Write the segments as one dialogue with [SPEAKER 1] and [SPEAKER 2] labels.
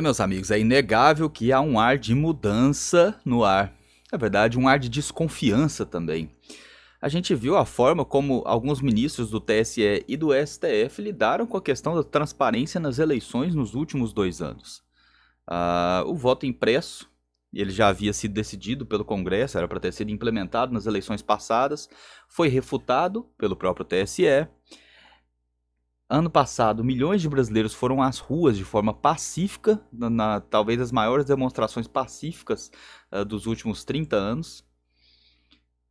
[SPEAKER 1] Meus amigos, é inegável que há um ar de mudança no ar. Na verdade, um ar de desconfiança também. A gente viu a forma como alguns ministros do TSE e do STF lidaram com a questão da transparência nas eleições nos últimos 2 anos. O voto impresso, ele já havia sido decidido pelo Congresso, era para ter sido implementado nas eleições passadas, foi refutado pelo próprio TSE. Ano passado, milhões de brasileiros foram às ruas de forma pacífica, talvez as maiores demonstrações pacíficas dos últimos 30 anos.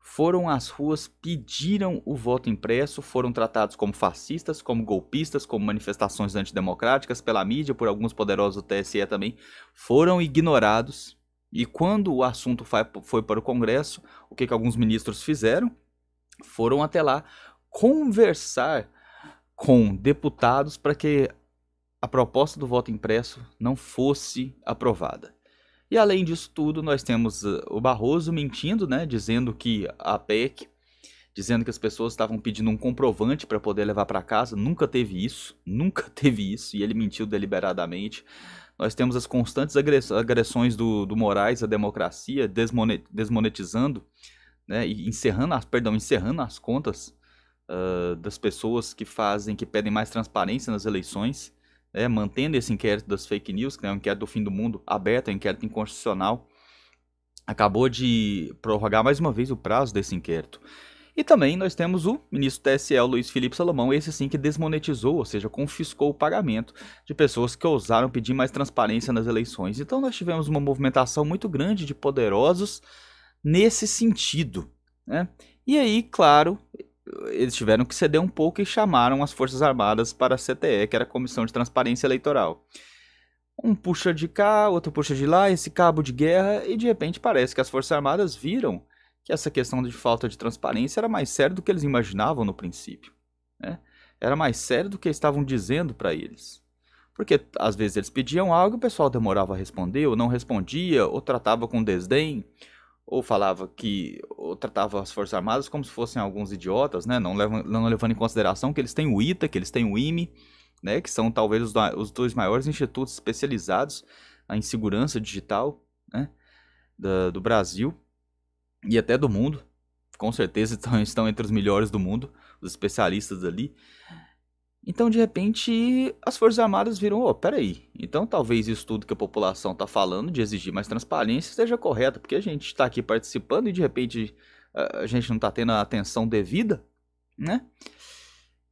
[SPEAKER 1] Foram às ruas, pediram o voto impresso, foram tratados como fascistas, como golpistas, como manifestações antidemocráticas pela mídia, por alguns poderosos do TSE também, foram ignorados. E quando o assunto foi para o Congresso, o que alguns ministros fizeram? Foram até lá conversar com deputados para que a proposta do voto impresso não fosse aprovada. E além disso tudo, nós temos o Barroso mentindo, né, dizendo que a PEC, dizendo que as pessoas estavam pedindo um comprovante para poder levar para casa, nunca teve isso, e ele mentiu deliberadamente. Nós temos as constantes agressões do Moraes à democracia, desmonetizando, né, e encerrando as contas das pessoas que pedem mais transparência nas eleições, mantendo esse inquérito das fake news, que é um inquérito do fim do mundo, aberto, é um inquérito inconstitucional, acabou de prorrogar mais uma vez o prazo desse inquérito. E também nós temos o ministro do TSE, Luiz Felipe Salomão, esse sim que desmonetizou, ou seja, confiscou o pagamento de pessoas que ousaram pedir mais transparência nas eleições. Então nós tivemos uma movimentação muito grande de poderosos nesse sentido, né? E aí, claro, eles tiveram que ceder um pouco e chamaram as Forças Armadas para a CTE, que era a Comissão de Transparência Eleitoral. Um puxa de cá, outro puxa de lá, esse cabo de guerra, e de repente parece que as Forças Armadas viram que essa questão de falta de transparência era mais séria do que eles imaginavam no princípio, né? Era mais sério do que estavam dizendo para eles. Porque às vezes eles pediam algo e o pessoal demorava a responder, ou não respondia, ou tratava com desdém, ou ou tratava as Forças Armadas como se fossem alguns idiotas, né? Não levando em consideração que eles têm o ITA, que eles têm o IME, né? Que são talvez os dois maiores institutos especializados em segurança digital, né? Do Brasil e até do mundo. Com certeza estão entre os melhores do mundo, os especialistas ali. Então, de repente, as Forças Armadas viram, peraí, então talvez isso tudo que a população está falando de exigir mais transparência esteja correto, porque a gente está aqui participando e de repente a gente não está tendo a atenção devida, né?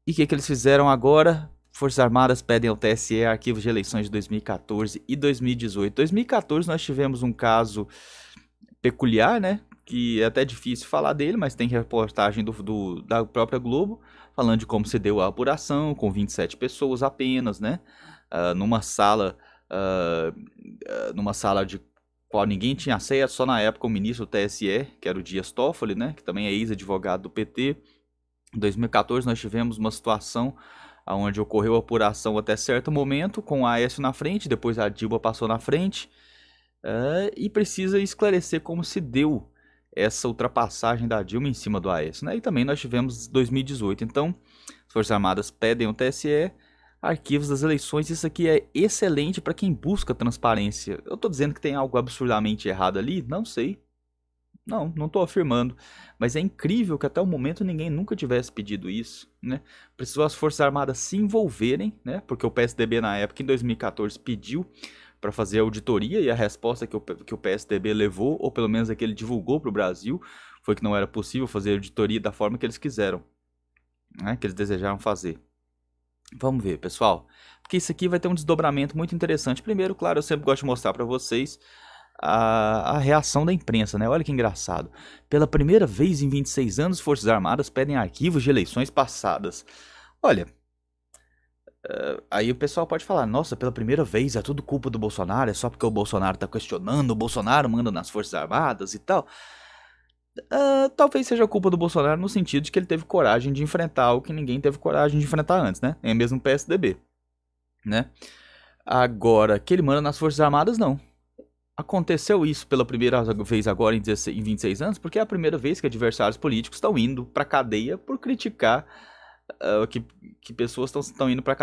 [SPEAKER 1] E o que eles fizeram agora? Forças Armadas pedem ao TSE arquivos de eleições de 2014 e 2018. 2014 nós tivemos um caso peculiar, né? Que é até difícil falar dele, mas tem reportagem da própria Globo, falando de como se deu a apuração, com 27 pessoas apenas, né? Numa sala de qual ninguém tinha acesso, só na época o ministro do TSE, que era o Dias Toffoli, né? Que também é ex-advogado do PT. Em 2014 nós tivemos uma situação onde ocorreu a apuração até certo momento, com o Aécio na frente, depois a Dilma passou na frente, e precisa esclarecer como se deu essa ultrapassagem da Dilma em cima do Aécio, né? E também nós tivemos 2018. Então, as Forças Armadas pedem ao TSE arquivos das eleições. Isso aqui é excelente para quem busca transparência. Eu estou dizendo que tem algo absurdamente errado ali? Não sei. Não estou afirmando. Mas é incrível que até o momento ninguém nunca tivesse pedido isso, né? Precisou as Forças Armadas se envolverem, né? Porque o PSDB na época, em 2014, pediu para fazer a auditoria, e a resposta que o PSDB levou, ou pelo menos a que ele divulgou para o Brasil, foi que não era possível fazer a auditoria da forma que eles quiseram, né, que eles desejaram fazer. Vamos ver, pessoal, porque isso aqui vai ter um desdobramento muito interessante. Primeiro, claro, eu sempre gosto de mostrar para vocês a reação da imprensa, né? Olha que engraçado. Pela primeira vez em 26 anos, Forças Armadas pedem arquivos de eleições passadas. Olha, aí o pessoal pode falar, nossa, pela primeira vez é tudo culpa do Bolsonaro, é só porque o Bolsonaro está questionando, o Bolsonaro manda nas Forças Armadas e tal. Talvez seja culpa do Bolsonaro no sentido de que ele teve coragem de enfrentar o que ninguém teve coragem de enfrentar antes, né? É mesmo o PSDB, né? Agora, que ele manda nas Forças Armadas, não. Aconteceu isso pela primeira vez agora em 26 anos, porque é a primeira vez que adversários políticos estão indo pra cadeia por criticar, que pessoas estão indo pra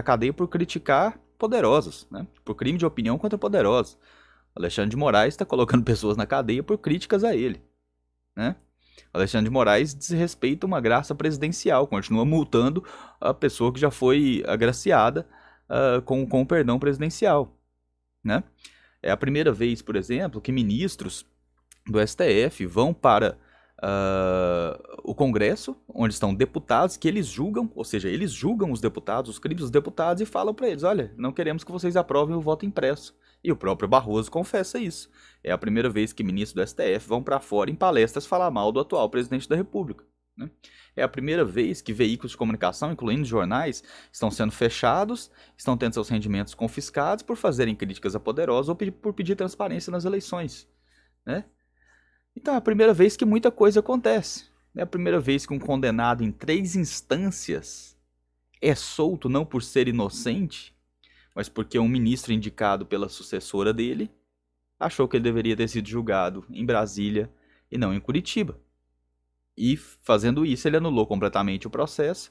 [SPEAKER 1] cadeia por criticar poderosos, né? Por crime de opinião contra poderosos. Alexandre de Moraes está colocando pessoas na cadeia por críticas a ele, né? Alexandre de Moraes desrespeita uma graça presidencial, continua multando a pessoa que já foi agraciada com o perdão presidencial, né? É a primeira vez, por exemplo, que ministros do STF vão para o Congresso, onde estão deputados que eles julgam, ou seja, eles julgam os deputados, os crimes dos deputados e falam para eles, olha, não queremos que vocês aprovem o voto impresso. E o próprio Barroso confessa isso. É a primeira vez que ministros do STF vão para fora em palestras falar mal do atual presidente da República, né? É a primeira vez que veículos de comunicação, incluindo jornais, estão sendo fechados, estão tendo seus rendimentos confiscados por fazerem críticas a poderosos ou por pedir transparência nas eleições, né? Então é a primeira vez que muita coisa acontece. É a primeira vez que um condenado em 3 instâncias é solto não por ser inocente, mas porque um ministro indicado pela sucessora dele achou que ele deveria ter sido julgado em Brasília e não em Curitiba. E fazendo isso, ele anulou completamente o processo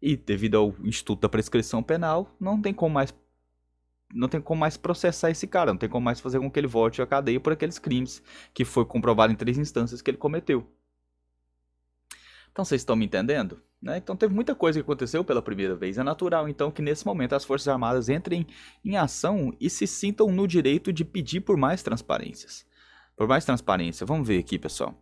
[SPEAKER 1] e, devido ao Instituto da Prescrição Penal, não tem como mais processar esse cara, não tem como mais fazer com que ele volte à cadeia por aqueles crimes que foi comprovado em 3 instâncias que ele cometeu. Então vocês estão me entendendo? Né? Então teve muita coisa que aconteceu pela primeira vez. É natural então que nesse momento as Forças Armadas entrem em ação e se sintam no direito de pedir por mais transparências. Por mais transparência. Vamos ver aqui, pessoal.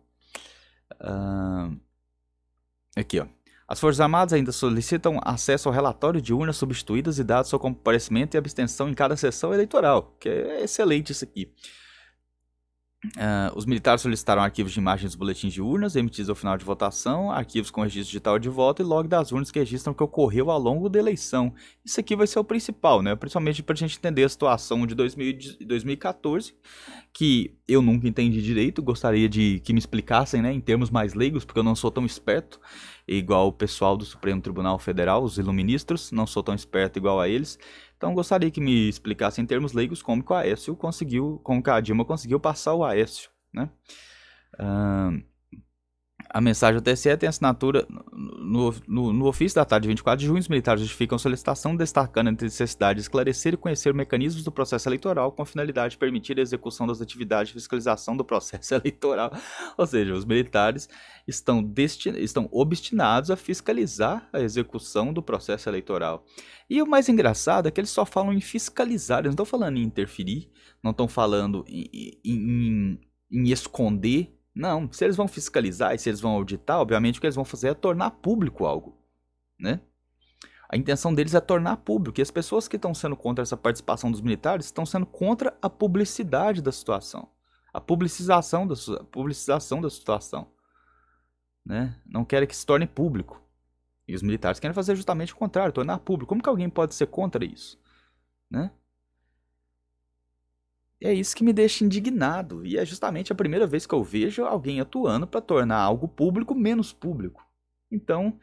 [SPEAKER 1] Aqui, ó. As Forças Armadas ainda solicitam acesso ao relatório de urnas substituídas e dados sobre comparecimento e abstenção em cada sessão eleitoral, que é excelente isso aqui. Os militares solicitaram arquivos de imagens dos boletins de urnas emitidos ao final de votação, arquivos com registro digital de voto e log das urnas que registram o que ocorreu ao longo da eleição. Isso aqui vai ser o principal, né? Principalmente para a gente entender a situação de 2014, que eu nunca entendi direito, gostaria de que me explicassem, né, em termos mais leigos, porque eu não sou tão esperto igual o pessoal do Supremo Tribunal Federal, os iluministros, não sou tão esperto igual a eles. Então gostaria que me explicasse em termos leigos como que o Aécio conseguiu, como que a Dilma conseguiu passar o Aécio, né? A mensagem do TSE tem assinatura no ofício datado de 24 de junho. Os militares justificam a solicitação, destacando a necessidade de esclarecer e conhecer mecanismos do processo eleitoral com a finalidade de permitir a execução das atividades de fiscalização do processo eleitoral. Ou seja, os militares estão obstinados a fiscalizar a execução do processo eleitoral. E o mais engraçado é que eles só falam em fiscalizar, eles não estão falando em interferir, não estão falando em esconder. Não, se eles vão fiscalizar e se eles vão auditar, obviamente o que eles vão fazer é tornar público algo, né? A intenção deles é tornar público, e as pessoas que estão sendo contra essa participação dos militares estão sendo contra a publicidade da situação, a publicização da situação, né? Não querem que se torne público. E os militares querem fazer justamente o contrário, tornar público. Como que alguém pode ser contra isso, né? É isso que me deixa indignado, e é justamente a primeira vez que eu vejo alguém atuando para tornar algo público menos público. Então,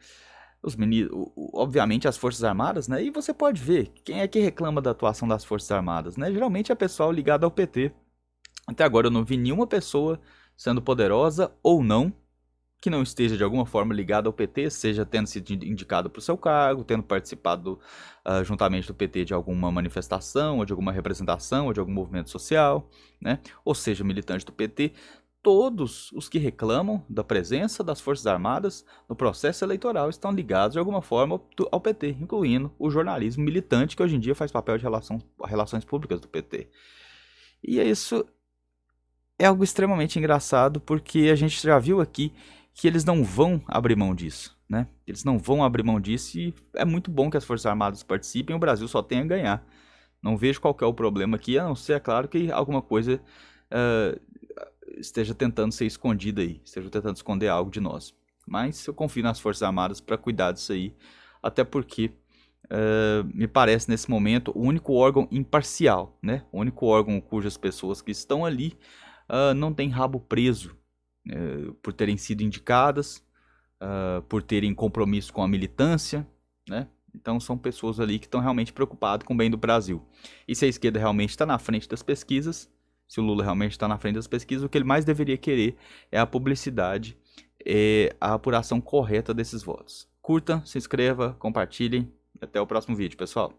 [SPEAKER 1] obviamente as Forças Armadas, né? E você pode ver, quem é que reclama da atuação das Forças Armadas, né? Geralmente é pessoal ligado ao PT. Até agora eu não vi nenhuma pessoa sendo poderosa ou não, que não esteja de alguma forma ligado ao PT, seja tendo sido indicado para o seu cargo, tendo participado juntamente do PT de alguma manifestação, ou de alguma representação, ou de algum movimento social, né? Ou seja, militante do PT. Todos os que reclamam da presença das Forças Armadas no processo eleitoral estão ligados de alguma forma ao PT, incluindo o jornalismo militante, que hoje em dia faz papel de relações públicas do PT. E isso é algo extremamente engraçado, porque a gente já viu aqui que eles não vão abrir mão disso, né? Eles não vão abrir mão disso, e é muito bom que as Forças Armadas participem, o Brasil só tem a ganhar. Não vejo qual que é o problema aqui, a não ser, é claro, que alguma coisa esteja tentando ser escondida aí, esteja tentando esconder algo de nós. Mas eu confio nas Forças Armadas para cuidar disso aí, até porque me parece nesse momento o único órgão imparcial, né? O único órgão cujas pessoas que estão ali não têm rabo preso, por terem sido indicadas, por terem compromisso com a militância, né? Então são pessoas ali que estão realmente preocupadas com o bem do Brasil. E se a esquerda realmente está na frente das pesquisas, se o Lula realmente está na frente das pesquisas, o que ele mais deveria querer é a publicidade, a apuração correta desses votos. Curta, se inscreva, compartilhem. Até o próximo vídeo, pessoal.